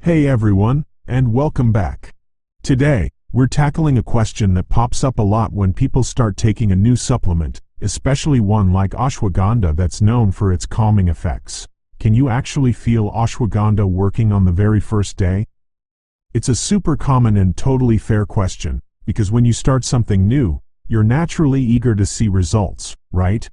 Hey everyone, and welcome back. Today, we're tackling a question that pops up a lot when people start taking a new supplement, especially one like ashwagandha that's known for its calming effects. Can you actually feel ashwagandha working on the very first day? It's a super common and totally fair question, because when you start something new, you're naturally eager to see results, right?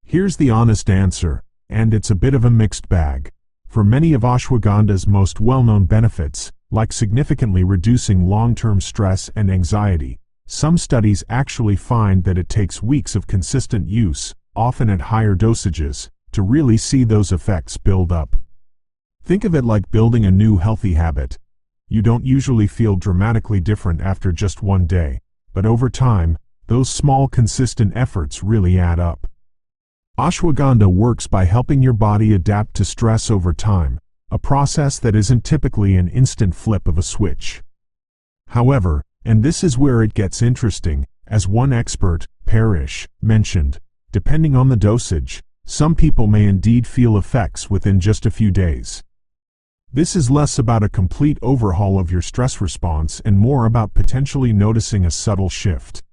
Here's the honest answer, and it's a bit of a mixed bag. For many of ashwagandha's most well-known benefits, like significantly reducing long-term stress and anxiety, some studies actually find that it takes weeks of consistent use, often at higher dosages, to really see those effects build up. Think of it like building a new healthy habit. You don't usually feel dramatically different after just one day, but over time, those small consistent efforts really add up. Ashwagandha works by helping your body adapt to stress over time, a process that isn't typically an instant flip of a switch. However, and this is where it gets interesting, as one expert, Parrish, mentioned, depending on the dosage, some people may indeed feel effects within just a few days. This is less about a complete overhaul of your stress response and more about potentially noticing a subtle shift.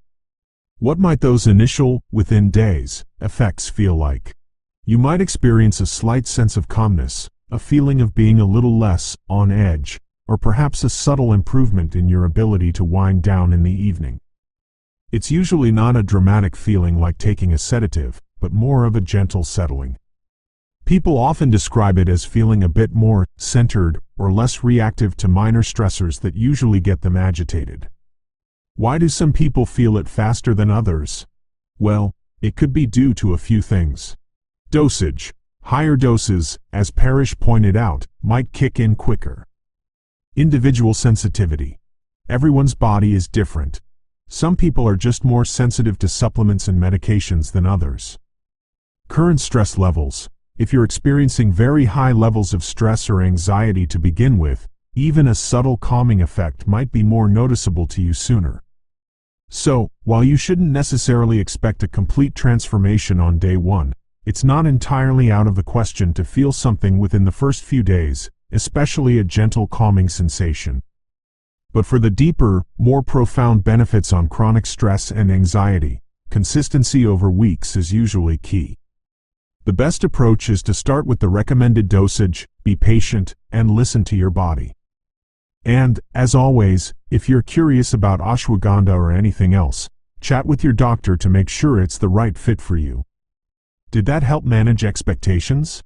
What might those initial, within days, effects feel like? You might experience a slight sense of calmness, a feeling of being a little less on edge, or perhaps a subtle improvement in your ability to wind down in the evening. It's usually not a dramatic feeling like taking a sedative, but more of a gentle settling. People often describe it as feeling a bit more centered or less reactive to minor stressors that usually get them agitated. Why do some people feel it faster than others? Well, it could be due to a few things. Dosage. Higher doses, as Parrish pointed out, might kick in quicker. Individual sensitivity. Everyone's body is different. Some people are just more sensitive to supplements and medications than others. Current stress levels. If you're experiencing very high levels of stress or anxiety to begin with, even a subtle calming effect might be more noticeable to you sooner. So, while you shouldn't necessarily expect a complete transformation on day one, it's not entirely out of the question to feel something within the first few days, especially a gentle calming sensation. But for the deeper, more profound benefits on chronic stress and anxiety, consistency over weeks is usually key. The best approach is to start with the recommended dosage, be patient, and listen to your body. And, as always, if you're curious about ashwagandha or anything else, chat with your doctor to make sure it's the right fit for you. Did that help manage expectations?